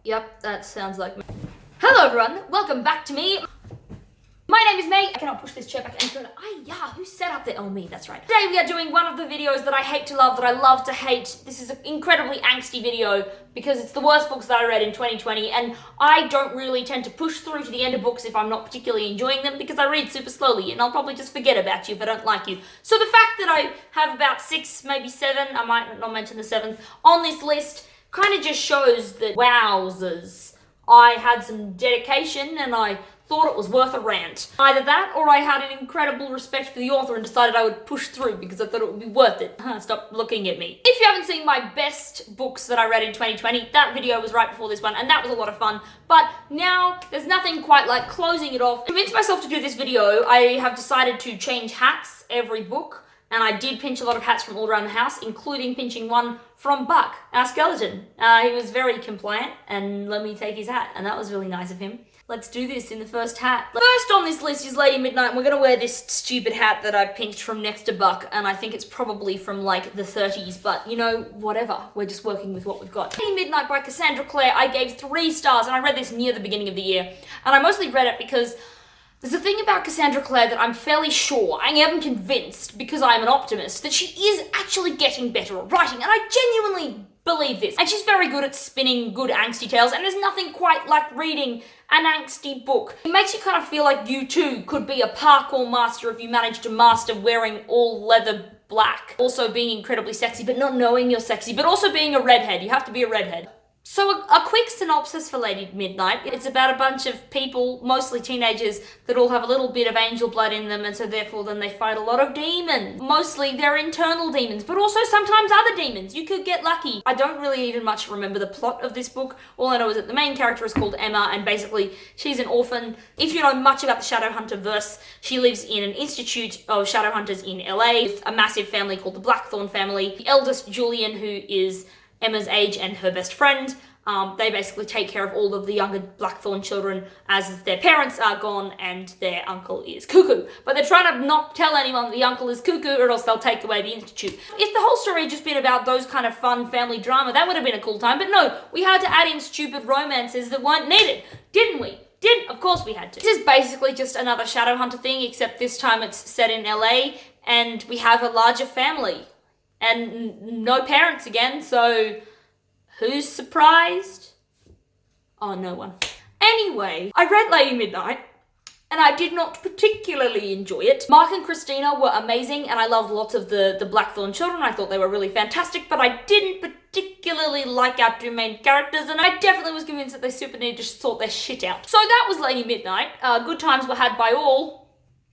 Yep, that sounds like me. Hello everyone, welcome back to me. My name is May. I cannot push this chair back any further. Who set up the... Oh, me, that's right. Today we are doing one of the videos that I hate to love, that I love to hate. This is an incredibly angsty video because it's the worst books that I read in 2020, and I don't really tend to push through to the end of books if I'm not particularly enjoying them because I read super slowly and I'll probably just forget about you if I don't like you. So the fact that I have about 6, maybe 7, I might not mention the 7th, on this list kind of just shows that, wowzers, I had some dedication and I thought it was worth a rant. Either that, or I had an incredible respect for the author and decided I would push through because I thought it would be worth it. Stop looking at me. If you haven't seen my best books that I read in 2020, that video was right before this one, and that was a lot of fun. But now, there's nothing quite like closing it off. To convince myself to do this video, I have decided to change hats every book, and I did pinch a lot of hats from all around the house, including pinching one from Buck, our skeleton. He was very compliant and let me take his hat, and that was really nice of him. Let's do this in the first hat. First on this list is Lady Midnight, and we're gonna wear this stupid hat that I pinched from next to Buck, and I think it's probably from like the 30s, but you know, whatever. We're just working with what we've got. Lady Midnight by Cassandra Clare, I gave 3 stars, and I read this near the beginning of the year, and I mostly read it because there's a thing about Cassandra Clare that I'm fairly sure, I am convinced, because I'm an optimist, that she is actually getting better at writing, and I genuinely believe this. And she's very good at spinning good angsty tales, and there's nothing quite like reading an angsty book. It makes you kind of feel like you too could be a parkour master if you manage to master wearing all leather black. Also being incredibly sexy, but not knowing you're sexy, but also being a redhead. You have to be a redhead. So a quick synopsis for Lady Midnight. It's about a bunch of people, mostly teenagers, that all have a little bit of angel blood in them, and so therefore then they fight a lot of demons. Mostly they're internal demons, but also sometimes other demons. You could get lucky. I don't really even much remember the plot of this book. All I know is that the main character is called Emma, and basically she's an orphan. If you know much about the Shadowhunter verse, she lives in an institute of Shadowhunters in LA with a massive family called the Blackthorn family. The eldest, Julian, who is Emma's age and her best friend, they basically take care of all of the younger Blackthorn children as their parents are gone and their uncle is cuckoo. But they're trying to not tell anyone that the uncle is cuckoo or else they'll take away the institute. If the whole story had just been about those kind of fun family drama, that would have been a cool time. But no, we had to add in stupid romances that weren't needed, didn't we? Of course we had to. This is basically just another Shadowhunter thing, except this time it's set in LA and we have a larger family. And no parents again, so who's surprised? Oh, no one. Anyway, I read Lady Midnight, and I did not particularly enjoy it. Mark and Christina were amazing, and I loved lots of the Blackthorn children. I thought they were really fantastic, but I didn't particularly like our 2 main characters, and I definitely was convinced that they super needed to sort their shit out. So that was Lady Midnight. Good times were had by all.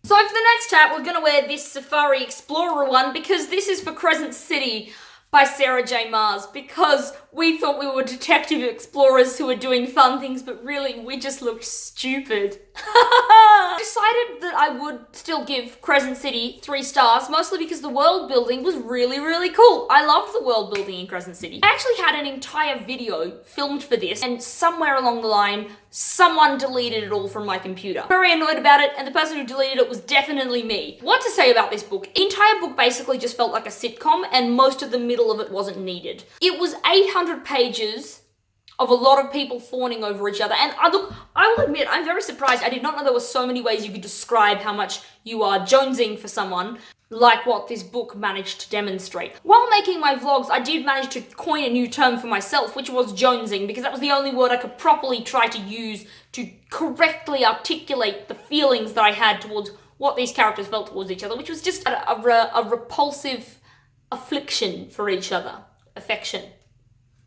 So for the next hat, we're gonna wear this Safari Explorer one because this is for Crescent City by Sarah J. Maas, because we thought we were detective explorers who were doing fun things, but really we just looked stupid. I decided that I would still give Crescent City 3 stars, mostly because the world building was really, really cool. I loved the world building in Crescent City. I actually had an entire video filmed for this, and somewhere along the line, someone deleted it all from my computer. I'm very annoyed about it, and the person who deleted it was definitely me. What to say about this book? The entire book basically just felt like a sitcom, and most of the middle of it wasn't needed. It was 800 pages of a lot of people fawning over each other. And look, I will admit, I'm very surprised. I did not know there were so many ways you could describe how much you are jonesing for someone, like what this book managed to demonstrate. While making my vlogs, I did manage to coin a new term for myself, which was jonesing, because that was the only word I could properly try to use to correctly articulate the feelings that I had towards what these characters felt towards each other, which was just a repulsive affliction for each other. Affection.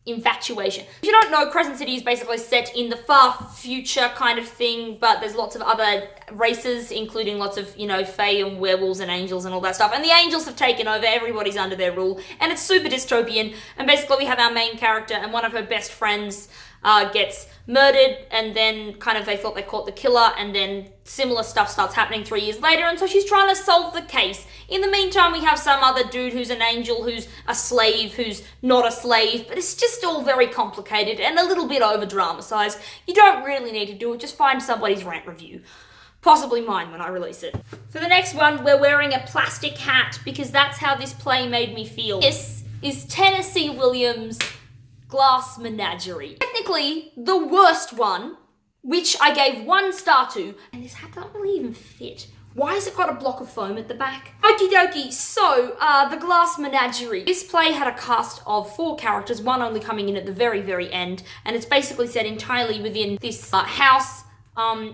Infatuation. If you don't know, Crescent City is basically set in the far future kind of thing, but there's lots of other races, including lots of, you know, fae and werewolves and angels and all that stuff. And the angels have taken over, everybody's under their rule, and it's super dystopian. And basically we have our main character and one of her best friends gets murdered, and then kind of they thought they caught the killer, and then similar stuff starts happening 3 years later, and so she's trying to solve the case. In the meantime, we have some other dude who's an angel, who's a slave, who's not a slave, but it's just all very complicated and a little bit over-dramatized. You don't really need to do it, just find somebody's rant review. Possibly mine when I release it. For the next one, we're wearing a plastic hat because that's how this play made me feel. This is Tennessee Williams' Glass Menagerie. Technically Technically, the worst one, which I gave 1 star to, and this hat doesn't really even fit. Why has it got a block of foam at the back? Okie dokie, so, The Glass Menagerie. This play had a cast of 4 characters, one only coming in at the very, very end, and it's basically set entirely within this house,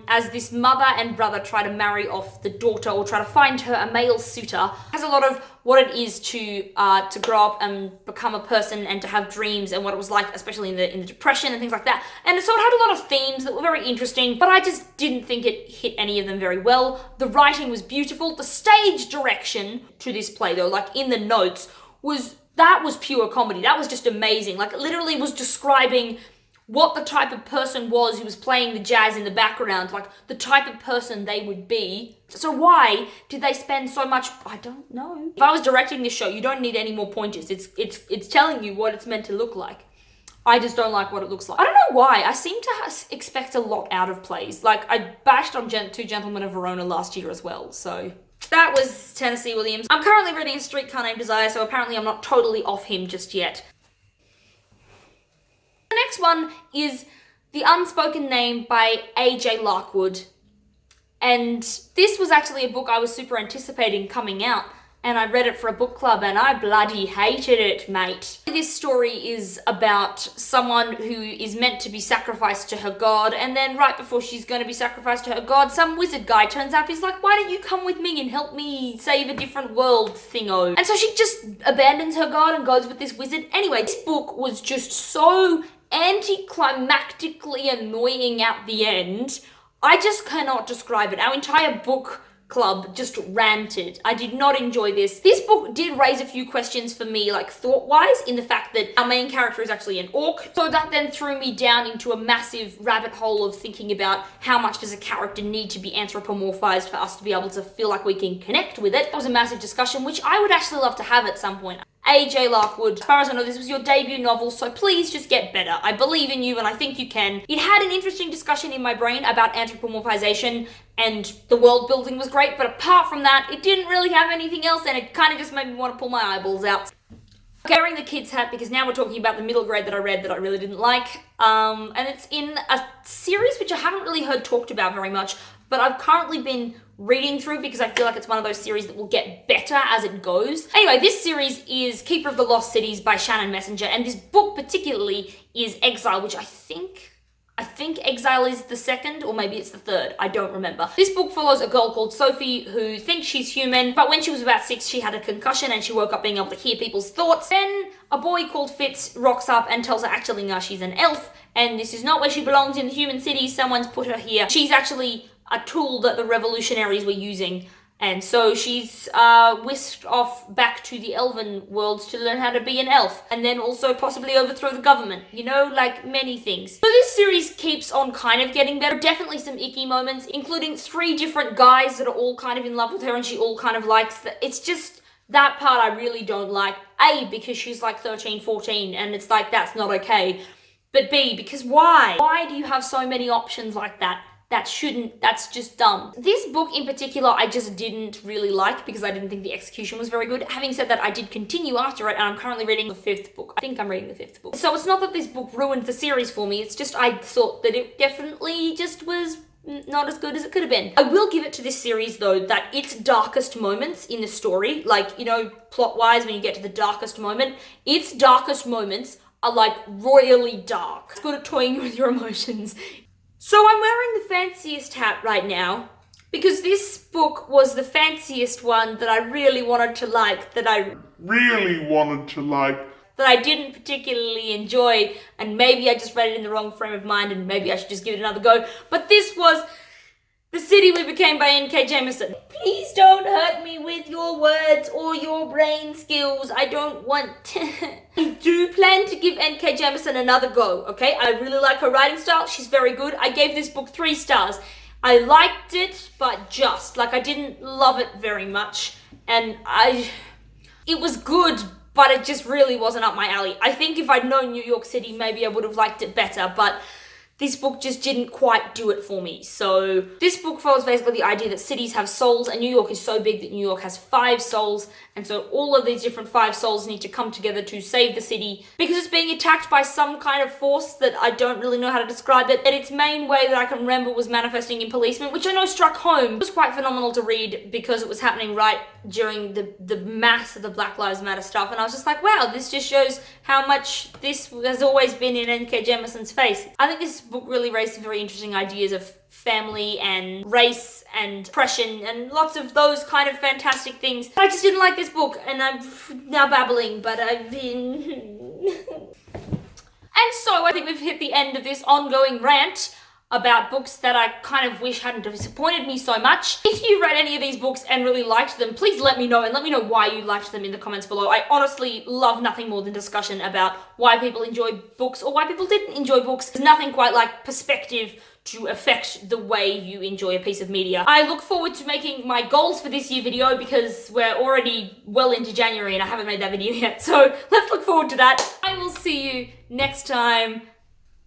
as this mother and brother try to marry off the daughter or try to find her a male suitor. It has a lot of what it is to grow up and become a person and to have dreams and what it was like, especially in the Depression and things like that. And so it had a lot of themes that were very interesting, but I just didn't think it hit any of them very well. The writing was beautiful. The stage direction to this play, though, like in the notes, was pure comedy. That was just amazing. Like, it literally was describing what the type of person was who was playing the jazz in the background, like the type of person they would be. So why did they spend so much? I don't know. If I was directing this show, you don't need any more pointers. It's telling you what it's meant to look like. I just don't like what it looks like. I don't know why. I seem to expect a lot out of plays. Like, I bashed on Two Gentlemen of Verona last year as well, so that was Tennessee Williams. I'm currently reading A Streetcar Named Desire, so apparently I'm not totally off him just yet. The next one is The Unspoken Name by A.J. Larkwood. And this was actually a book I was super anticipating coming out, and I read it for a book club and I bloody hated it, mate. This story is about someone who is meant to be sacrificed to her god, and then right before she's going to be sacrificed to her god, some wizard guy turns up. He's like, why don't you come with me and help me save a different world thingo? And so she just abandons her god and goes with this wizard. Anyway, this book was just so anticlimactically annoying at the end. I just cannot describe it. Our entire book club just ranted. I did not enjoy this. This book did raise a few questions for me, like thought-wise, in the fact that our main character is actually an orc. So that then threw me down into a massive rabbit hole of thinking about how much does a character need to be anthropomorphized for us to be able to feel like we can connect with it. That was a massive discussion, which I would actually love to have at some point. A.J. Larkwood, as far as I know, this was your debut novel, so please just get better. I believe in you and I think you can. It had an interesting discussion in my brain about anthropomorphization, and the world building was great, but apart from that, it didn't really have anything else, and it kind of just made me want to pull my eyeballs out. Wearing the kid's hat, because now we're talking about the middle grade that I read that I really didn't like, and it's in a series which I haven't really heard talked about very much, but I've currently been reading through because I feel like it's one of those series that will get better as it goes. Anyway, this series is Keeper of the Lost Cities by Shannon Messenger, and this book particularly is Exile, which I think Exile is the second, or maybe it's the third, I don't remember. This book follows a girl called Sophie who thinks she's human, but when she was about 6, she had a concussion and she woke up being able to hear people's thoughts. Then a boy called Fitz rocks up and tells her actually now she's an elf, and this is not where she belongs in the human city, someone's put her here. She's actually a tool that the revolutionaries were using, and so she's whisked off back to the elven worlds to learn how to be an elf, and then also possibly overthrow the government, you know, like many things. So this series keeps on kind of getting better. Definitely some icky moments, including 3 different guys that are all kind of in love with her and she all kind of likes. It's just, that part I really don't like. A, because she's like 13, 14, and it's like, that's not okay. But B, because why? Why do you have so many options like that? That's just dumb. This book in particular, I just didn't really like because I didn't think the execution was very good. Having said that, I did continue after it, and I'm currently reading the 5th book. I think I'm reading the 5th book. So it's not that this book ruined the series for me, it's just I thought that it definitely just was not as good as it could have been. I will give it to this series though that its darkest moments in the story, like, you know, plot-wise, when you get to the darkest moment, its darkest moments are like royally dark. It's good at toying with your emotions. So I'm wearing the fanciest hat right now because this book was the fanciest one that I really wanted to like, that I didn't particularly enjoy, and maybe I just read it in the wrong frame of mind and maybe I should just give it another go. But this was The City We Became by N.K. Jemisin. Please don't hurt me with your words or your brain skills. I don't want to. I do plan to give N.K. Jemisin another go, okay? I really like her writing style. She's very good. I gave this book 3 stars. I liked it, but just. Like, I didn't love it very much. And it was good, but it just really wasn't up my alley. I think if I'd known New York City, maybe I would have liked it better, but this book just didn't quite do it for me. So this book follows basically the idea that cities have souls, and New York is so big that New York has 5 souls, and so all of these different 5 souls need to come together to save the city because it's being attacked by some kind of force that I don't really know how to describe it. And its main way that I can remember was manifesting in policemen, which I know struck home. It was quite phenomenal to read because it was happening right during the mass of the Black Lives Matter stuff, and I was just like, wow, this just shows how much this has always been in N.K. Jemisin's face. I think this book really raised some very interesting ideas of family and race and oppression and lots of those kind of fantastic things. I just didn't like this book, and I'm now babbling, but I've been... And so I think we've hit the end of this ongoing rant about books that I kind of wish hadn't disappointed me so much. If you read any of these books and really liked them, please let me know, and let me know why you liked them in the comments below. I honestly love nothing more than discussion about why people enjoy books or why people didn't enjoy books. There's nothing quite like perspective to affect the way you enjoy a piece of media. I look forward to making my goals for this year video because we're already well into January and I haven't made that video yet, so let's look forward to that. I will see you next time.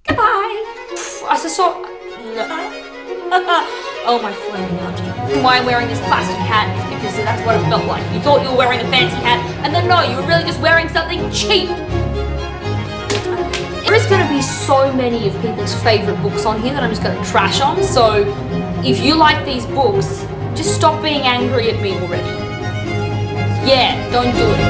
Goodbye. I saw... Oh my flaming auntie. Why I'm wearing this plastic hat is because that's what it felt like. You thought you were wearing a fancy hat, and then no, you were really just wearing something cheap. There is going to be so many of people's favourite books on here that I'm just going to trash on, so if you like these books, just stop being angry at me already. Yeah, don't do it.